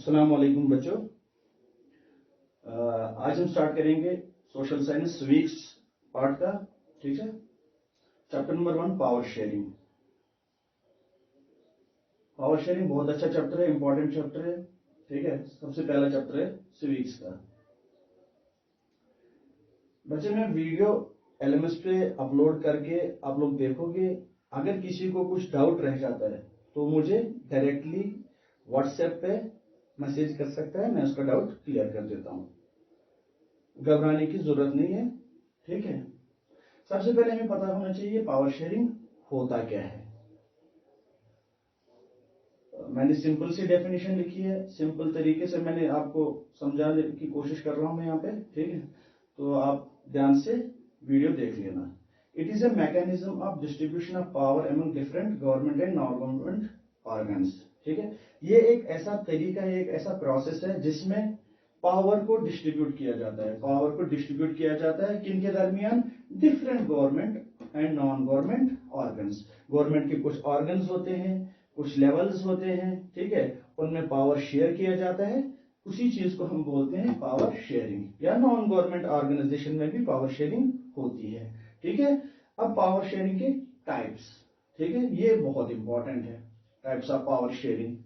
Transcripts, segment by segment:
अस्सलाम वालेकुम बच्चों। आज हम स्टार्ट करेंगे सोशल साइंस वीक्स पार्ट का। ठीक है, chapter number 1 power sharing. Power sharing बहुत अच्छा चैप्टर है, इंपॉर्टेंट चैप्टर है। ठीक है, सबसे पहला चैप्टर है सिविक्स का। बच्चे मैं वीडियो एलएमएस पे अपलोड करके आप लोग देखोगे, अगर किसी को कुछ डाउट रह जाता है तो मुझे डायरेक्टली व्हाट्सएप पे मैसेज कर सकता है, मैं उसका डाउट क्लियर कर देता हूं। घबराने की जरूरत नहीं है। ठीक है, सबसे पहले हमें पता होना चाहिए पावर शेयरिंग होता क्या है। मैंने सिंपल सी डेफिनेशन लिखी है, सिंपल तरीके से मैंने आपको समझाने की कोशिश कर रहा हूं मैं यहाँ पे। ठीक है, तो आप ध्यान से वीडियो देख लेना। It is a mechanism of distribution of power among different government and non government organs. ठीक है, ये एक ऐसा तरीका है, एक ऐसा प्रोसेस है जिसमें पावर को डिस्ट्रीब्यूट किया जाता है। पावर को डिस्ट्रीब्यूट किया जाता है किन के दरमियान? Different government and non government organs. Government के कुछ ऑर्गन्स होते हैं, कुछ लेवल्स होते हैं। ठीक है, उनमें पावर शेयर किया जाता है, उसी चीज को हम बोलते हैं पावर शेयरिंग। या नॉन गवर्नमेंट ऑर्गेनाइजेशन में भी पावर शेयरिंग होती है। ठीक है, अब पावर शेयरिंग के टाइप्स। ठीक है, ये बहुत इंपॉर्टेंट है, टाइप्स ऑफ पावर शेयरिंग।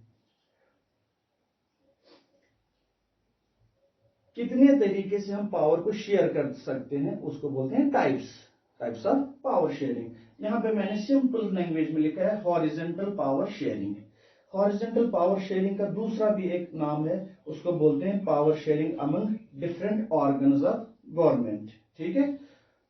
कितने तरीके से हम पावर को शेयर कर सकते हैं उसको बोलते हैं टाइप्स ऑफ पावर शेयरिंग। यहां पे मैंने सिंपल लैंग्वेज में लिखा है horizontal power sharing. Horizontal power sharing का दूसरा भी एक नाम है, उसको बोलते हैं power sharing among different organs of government. ठीक है,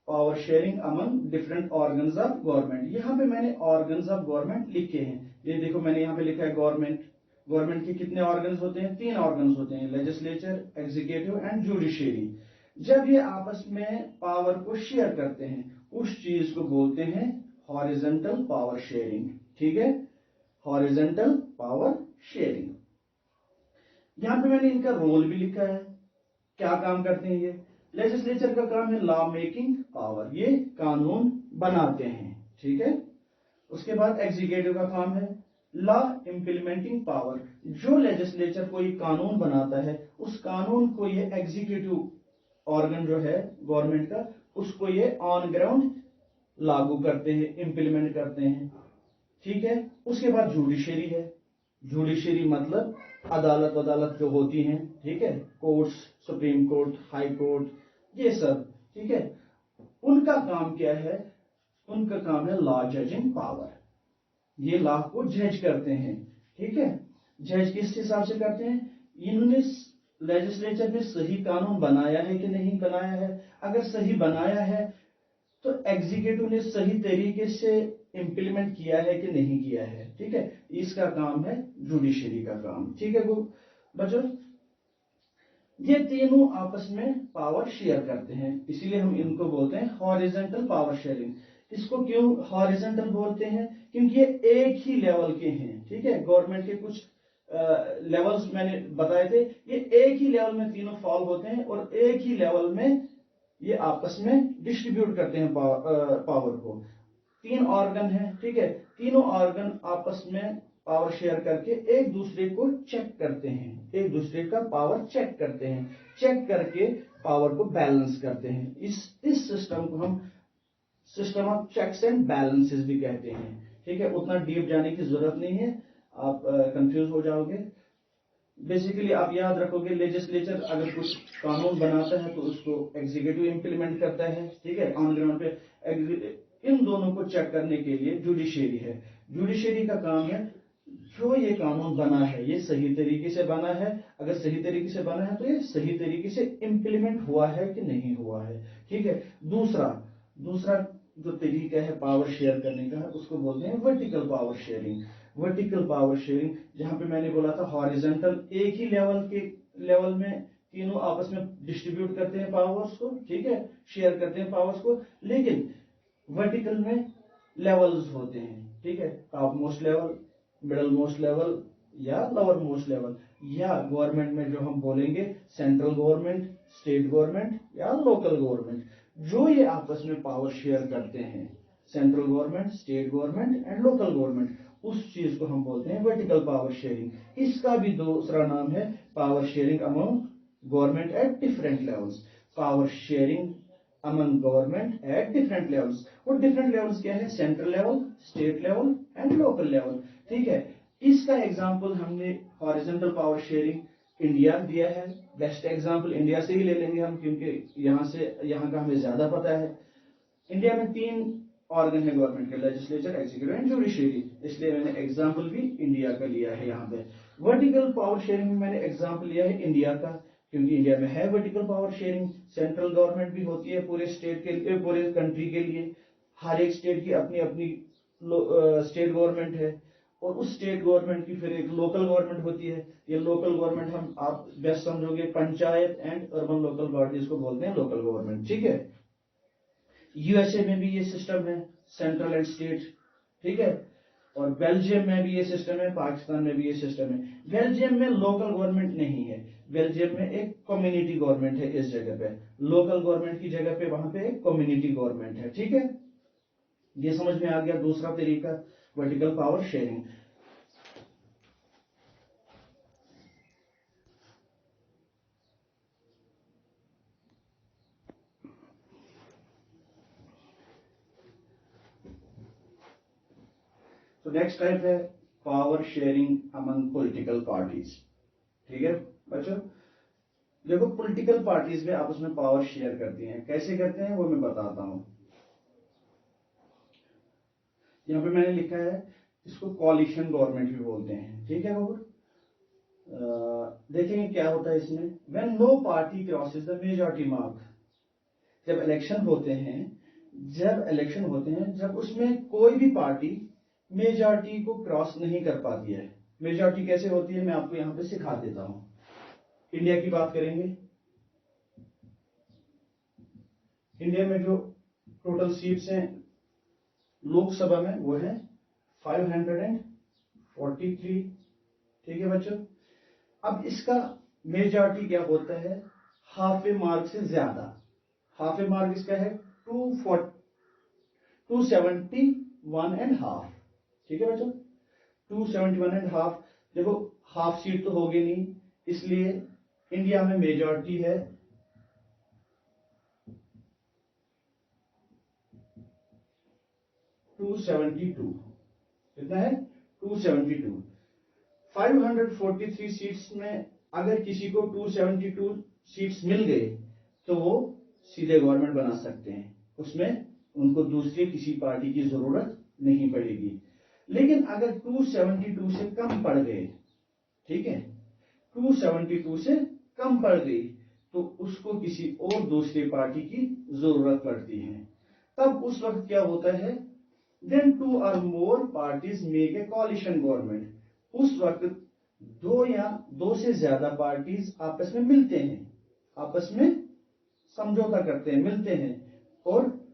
power sharing among different organs of government. यहां पे मैंने ऑर्गन्स ऑफ गवर्नमेंट लिखे हैं, ये देखो मैंने यहां पे लिखा है गवर्नमेंट। गवर्नमेंट के कितने ऑर्गन्स होते हैं? 3 ऑर्गन्स होते हैं, लेजिस्लेचर, एग्जीक्यूटिव एंड जुडिशियरी। जब ये आपस में पावर को शेयर करते हैं उस चीज को बोलते हैं हॉरिजॉन्टल पावर शेयरिंग। ठीक है, हॉरिजॉन्टल पावर शेयरिंग। यहां पे मैंने इनका रोल भी लिखा है, क्या काम करते हैं ये। लेजिस्लेचर का काम है लॉ मेकिंग पावर, ये कानून बनाते हैं। ठीक है, उसके बाद एग्जीक्यूटिव का काम है लॉ इंप्लीमेंटिंग पावर। जो लेजिस्लेचर कोई कानून बनाता है उस कानून को ये एग्जीक्यूटिव ऑर्गन जो है गवर्नमेंट का, उसको ये ऑन ग्राउंड लागू करते हैं, इंप्लीमेंट करते हैं। ठीक है, उसके बाद जुडिशरी है। जुडिशरी मतलब अदालत जो होती हैं। ठीक है, courts, supreme court, high court, ये सब। ठीक है, उनका काम क्या है? उनका काम है लॉ जजिंग पावर, ये लॉ को जज करते हैं। ठीक है, जज किस हिसाब से करते हैं? इन्होंने लेजिस्लेचर ने सही कानून बनाया है कि नहीं बनाया है। अगर सही बनाया है तो एग्जीक्यूटिव ने सही तरीके से इंप्लीमेंट किया है कि नहीं किया है। ठीक है, इसका काम है जुडिशरी का काम। ठीक है बच्चों, ये तीनों आपस में पावर शेयर करते हैं, इसीलिए हम इनको बोलते हैं हॉरिजॉन्टल पावर शेयरिंग। इसको क्यों हॉरिजॉन्टल बोलते हैं? क्योंकि ये एक ही लेवल के हैं। ठीक है, गवर्नमेंट के कुछ लेवल्स मैंने बताए थे, ये एक ही लेवल में तीनों फॉल होते हैं और एक ही लेवल में ये आपस में डिस्ट्रीब्यूट करते हैं पावर को। 3 ऑर्गन है। ठीक है, तीनों ऑर्गन आपस में पावर शेयर करके एक दूसरे को चेक करते हैं, एक दूसरे का पावर चेक करते हैं, चेक करके पावर को बैलेंस करते हैं। इस सिस्टम को हम system of checks and balances भी कहते हैं। ठीक है, उतना डीप जाने की जरूरत नहीं है, आप कंफ्यूज हो जाओगे। बेसिकली आप याद रखोगे, लेजिस्लेचर अगर कुछ कानून बनाता है तो उसको एग्जीक्यूटिव इंप्लीमेंट करता है। ठीक है, ऑन ग्राउंड पे इन दोनों को चेक करने के लिए जुडिशरी है। जुडिशरी का काम है जो ये कानून बना है ये सही तरीके से बना है, अगर सही तरीके से बना है तो ये सही तरीके से इंप्लीमेंट हुआ है कि नहीं हुआ है। ठीक है, दूसरा जो तरीका है पावर शेयर करने का उसको बोलते हैं vertical power sharing. Vertical power sharing, जहां पे मैंने बोला था हॉरिजॉन्टल, एक ही लेवल में तीनों आपस में डिस्ट्रीब्यूट करते हैं पावर्स को। ठीक है, शेयर करते हैं पावर्स को, लेकिन वर्टिकल में लेवल्स होते हैं। ठीक है, top most level, middle most level या लोअर मोस्ट लेवल, या गवर्नमेंट में जो हम बोलेंगे सेंट्रल गवर्नमेंट, स्टेट गवर्नमेंट या लोकल गवर्नमेंट, जो ये आपस में पावर शेयर करते हैं, central government, state government and local government, उस चीज को हम बोलते हैं वर्टिकल पावर शेयरिंग। इसका भी दूसरा नाम है power sharing among government at different levels. Power sharing among government at different levels. वो डिफरेंट लेवल्स क्या है? Central level, state level and local level. ठीक है, इसका एग्जांपल हमने हॉरिजॉन्टल पावर शेयरिंग इंडिया दिया है। बेस्ट एग्जांपल इंडिया से ही ले लेंगे हम, क्योंकि यहाँ का हमें ज्यादा पता है। इंडिया में 3 ऑर्गन है गवर्नमेंट के, लेजिस्लेचर, एग्जीक्यूटिव एंड जुडिशरी, इसलिए मैंने एग्जांपल भी इंडिया का लिया है यहाँ पे। वर्टिकल पावर शेयरिंग में मैंने एग्जांपल लिया है इंडिया का, क्योंकि इंडिया में है vertical power sharing. Central government भी होती है पूरे स्टेट के लिए, पूरे कंट्री के लिए। हर एक स्टेट की अपनी अपनी स्टेट गवर्नमेंट है, और उस स्टेट गवर्नमेंट की फिर एक लोकल गवर्नमेंट होती है। ये लोकल गवर्नमेंट हम आप बेस्ट समझोगे, panchayat and urban local bodies को बोलते हैं लोकल गवर्नमेंट। ठीक है, यूएसए में भी ये सिस्टम है, सेंट्रल एंड स्टेट। ठीक है, और बेल्जियम में भी ये सिस्टम है, पाकिस्तान में भी ये सिस्टम है। बेल्जियम में लोकल गवर्नमेंट नहीं है, बेल्जियम में एक कम्युनिटी गवर्नमेंट है। इस जगह पे लोकल गवर्नमेंट की जगह पे वहां पे एक कम्युनिटी गवर्नमेंट है। ठीक है, ये समझ में आ गया दूसरा तरीका वर्टिकल पावर शेयरिंग। तो नेक्स्ट टाइप है power sharing among political parties. ठीक है बच्चों, देखो पॉलिटिकल पार्टीज में आपस में पावर शेयर करती हैं। कैसे करते हैं वो मैं बताता हूं। यहाँ पे मैंने लिखा है, इसको कॉलिशन गवर्नमेंट भी बोलते हैं। ठीक है बाबू, देखेंगे क्या होता है इसमें। When no party crosses the majority mark, जब इलेक्शन होते हैं, जब उसमें कोई भी पार्टी मेजॉरिटी को क्रॉस नहीं कर पाती है। मेजॉरिटी कैसे होती है मैं आपको यहाँ पे सिखा देता हूं। इंडिया की बात करेंगे, इंडिया में जो टोटल सीट्स हैं लोकसभा में वो है 543। ठीक है बच्चों, अब इसका मेजॉरिटी क्या होता है? हाफ ए मार्क से ज्यादा। हाफ ए मार्क इसका है 271.5। ठीक है बच्चों, 271.5। देखो हाफ सीट तो होगी नहीं, इसलिए इंडिया में मेजॉरिटी है 272। कितना है? 272। 543 सीट्स में अगर किसी को 272 सीट्स मिल गए तो वो सीधे गवर्नमेंट बना सकते हैं, उसमें उनको दूसरी किसी पार्टी की जरूरत नहीं पड़ेगी। लेकिन अगर 272 से कम पड़ गए, ठीक है, 272 से कम पड़ गई तो उसको किसी और दूसरी पार्टी की जरूरत पड़ती है। तब उस वक्त क्या होता है? Then 2 or more parties make a coalition government। उस वक्त 2 या 2 से ज्यादा पार्टीज आपस में मिलते हैं, आपस में समझौता करते हैं, मिलते हैं और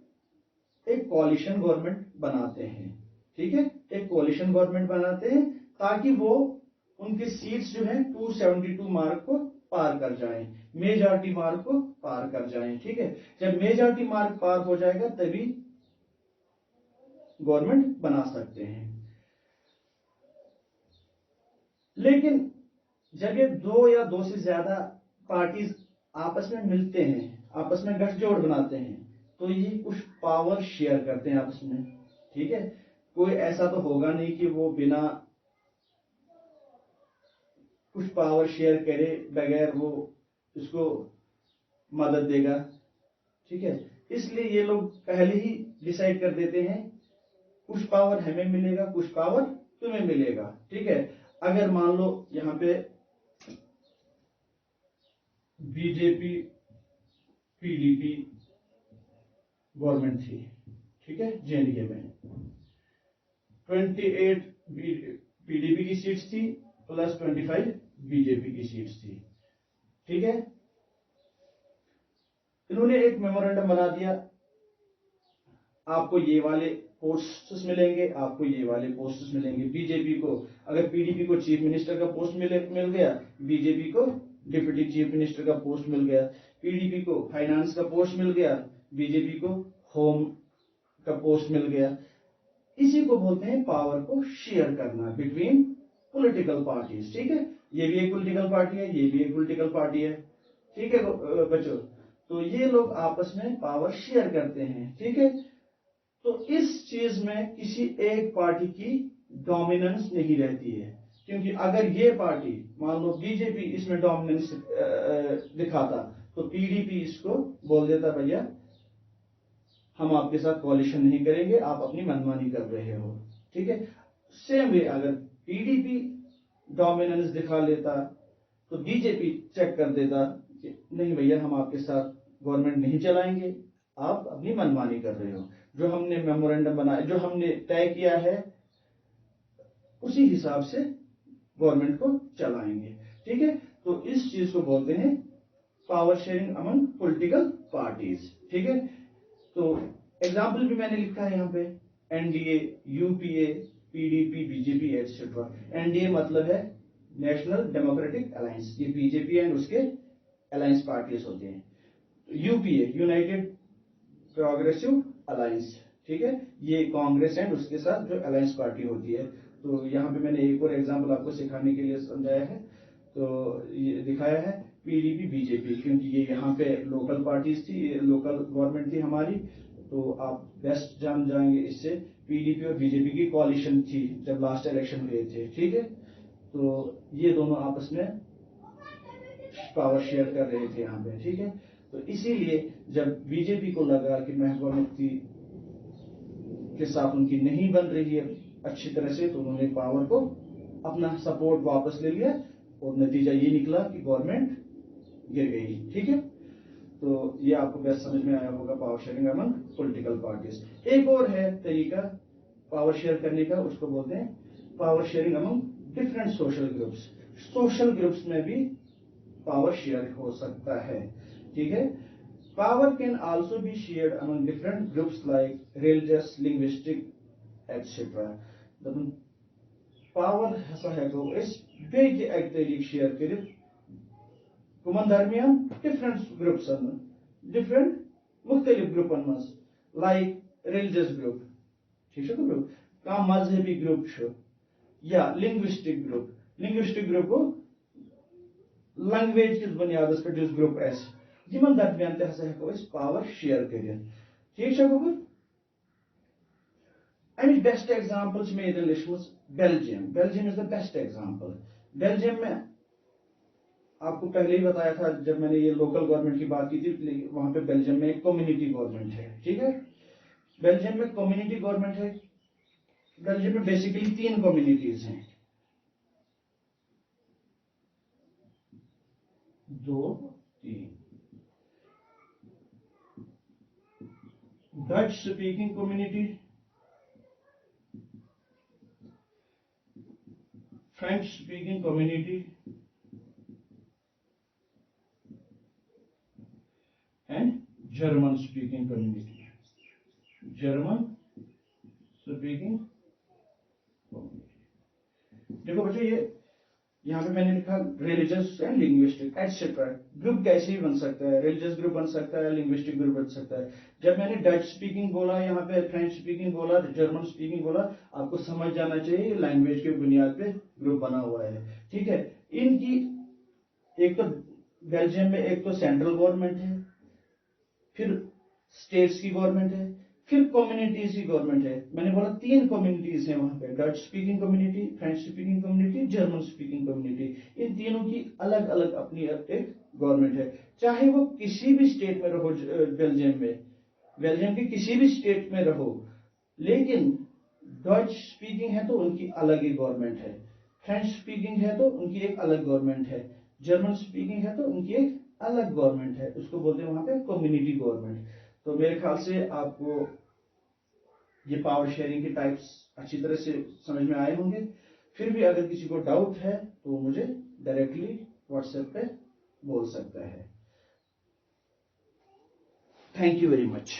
एक कोalition गवर्नमेंट बनाते हैं। ठीक है, एक कोalition गवर्नमेंट बनाते हैं ताकि वो उनके सीट्स जो है 272 मार्क को पार कर जाएं, मेजॉरिटी मार्क को पार कर जाएं। ठीक है, जब मेजॉरिटी मार्क पार हो जाएगा तभी गवर्नमेंट बना सकते हैं। लेकिन जब ये 2 या 2 से ज्यादा पार्टीज आपस में मिलते हैं, आपस में गठजोड़ बनाते हैं, तो ये कुछ पावर शेयर करते हैं आपस में। ठीक है, कोई ऐसा तो होगा नहीं कि वो बिना कुछ पावर शेयर करे बगैर वो इसको मदद देगा। ठीक है, इसलिए ये लोग पहले ही डिसाइड कर देते हैं कुछ पावर हमें मिलेगा, कुछ पावर तुम्हें मिलेगा। ठीक है, अगर मान लो यहां पे बीजेपी पीडीपी गवर्नमेंट थी, ठीक है, जेएनके में 28 पीडीपी की सीट्स थी प्लस 25 बीजेपी की सीट्स थी। ठीक है, इन्होंने एक मेमोरेंडम बना दिया, आपको ये वाले पोस्ट्स मिलेंगे, आपको ये वाले पोस्ट्स मिलेंगे। बीजेपी को, अगर पीडीपी को चीफ मिनिस्टर का पोस्ट मिल गया, बीजेपी को डिप्टी चीफ मिनिस्टर का पोस्ट मिल गया। पीडीपी को फाइनेंस का पोस्ट मिल गया, बीजेपी को होम का पोस्ट मिल गया। इसी को बोलते हैं पावर को शेयर करना बिटवीन पॉलिटिकल पार्टीज। ठीक है, ये भी एक पॉलिटिकल पार्टी है, ये भी एक पॉलिटिकल पार्टी है। ठीक है बच्चों, तो ये लोग आपस में पावर शेयर करते हैं। ठीक है, तो इस चीज में किसी एक पार्टी की डोमिनेंस नहीं रहती है, क्योंकि अगर ये पार्टी मान लो बीजेपी इसमें डोमिनेंस दिखाता तो पीडीपी इसको बोल देता भैया हम आपके साथ कोalition नहीं करेंगे, आप अपनी मनमानी कर रहे हो। ठीक है, सेम वे अगर पीडीपी डोमिनेंस दिखा लेता तो बीजेपी चेक कर देता कि नहीं भैया हम आपके साथ गवर्नमेंट नहीं चलाएंगे, आप अपनी मनमानी कर रहे हो, जो हमने मेमोरेंडम बनाया, जो हमने तय किया है उसी हिसाब से गवर्नमेंट को चलाएंगे। ठीक है, तो इस चीज को बोलते हैं power sharing among political parties. ठीक है, तो एग्जाम्पल भी मैंने लिखा है यहाँ पे, NDA, UPA, PDP, BJP etcetera. NDA मतलब है नेशनल डेमोक्रेटिक अलायंस, ये बीजेपी एंड उसके अलायंस पार्टीज होते हैं। UPA United progressive alliance. ठीक है, ये कांग्रेस एंड उसके साथ जो अलायंस पार्टी होती है। तो यहाँ पे मैंने एक और एग्जाम्पल आपको सिखाने के लिए समझाया है, तो ये दिखाया है पीडीपी बीजेपी, क्योंकि ये यहाँ पे लोकल पार्टीज थी, लोकल गवर्नमेंट थी हमारी, तो आप बेस्ट जान जाएंगे इससे। पीडीपी और बीजेपी की कोalition थी जब लास्ट इलेक्शन हुए थे। ठीक है, तो ये दोनों आपस में पावर शेयर कर रहे थे यहाँ पे। ठीक है, तो इसीलिए जब बीजेपी को लगा कि महबूबा मुफ्ती के साथ उनकी नहीं बन रही है अच्छी तरह से, तो उन्होंने पावर को अपना सपोर्ट वापस ले लिया और नतीजा ये निकला कि गवर्नमेंट गिर गई। ठीक है, तो ये आपको बेस्ट समझ में आया होगा power sharing among political parties. एक और है तरीका पावर शेयर करने का, उसको बोलते हैं power sharing among different social groups. Social groups में भी पावर शेयर हो सकता है। ठीक है, power can also be shared among different groups like religious, linguistic etcetera. Power हसा हेको अस बेकि एक तरीक शेयर करित कुमन दरमियान डिफरेंट ग्रुप्सन, डिफरेंट मुख्तलिफ ग्रुपन मज, लाइक रिलीजियस ग्रुप। ठीक है, ग्रुप का मजहबी ग्रुप या लिंग्विस्टिक ग्रुप। लिंग्विस्टिक ग्रुप को लैंग्वेज किस बुनियाद पे जिस ग्रुप यमन दरमियान ते हसा हेको अस पावर शेयर करित। ठीक है गुगुर, अमिच बेस्ट एग्जांपल मे इधर लिखमस Belgium. Belgium is the best example. Belgium में आपको पहले ही बताया था जब मैंने ये लोकल गवर्नमेंट की बात की थी, वहां पे बेल्जियम में एक कम्युनिटी गवर्नमेंट है। ठीक है, बेल्जियम में कम्युनिटी गवर्नमेंट है। बेल्जियम में बेसिकली 3 कम्युनिटीज हैं, 2 3। Dutch speaking community, French speaking community and German speaking community. German speaking community. देखो बच्चों, ये यहाँ पे मैंने लिखा religious and linguistic etcetera. Group कैसे भी बन सकता है, रिलीजियस ग्रुप बन सकता है, लिंग्विस्टिक ग्रुप बन सकता है। जब मैंने डच स्पीकिंग बोला, यहाँ पे फ्रेंच स्पीकिंग बोला, जर्मन स्पीकिंग बोला, आपको समझ जाना चाहिए लैंग्वेज के बुनियाद पे ग्रुप बना हुआ है। ठीक है, इनकी एक तो बेल्जियम में एक तो सेंट्रल गवर्नमेंट है, फिर स्टेट्स की गवर्नमेंट है, फिर कम्युनिटीज की गवर्नमेंट है। मैंने बोला 3 कम्युनिटीज हैं वहां पे, Dutch speaking community, French speaking community, German speaking community. इन तीनों की अलग अलग अपनी एक गवर्नमेंट है, चाहे वो किसी भी स्टेट में रहो। बेल्जियम में, बेल्जियम के किसी भी स्टेट में रहो, लेकिन डच स्पीकिंग है तो उनकी अलग ही गवर्नमेंट है, फ्रेंच स्पीकिंग है तो उनकी एक अलग गवर्नमेंट है, जर्मन स्पीकिंग है तो उनकी एक अलग गवर्नमेंट है। उसको बोलते हैं वहां पे कम्युनिटी गवर्नमेंट। तो मेरे ख्याल से आपको ये पावर शेयरिंग के टाइप्स अच्छी तरह से समझ में आए होंगे। फिर भी अगर किसी को डाउट है तो मुझे डायरेक्टली व्हाट्सएप पे बोल सकता है। Thank you very much.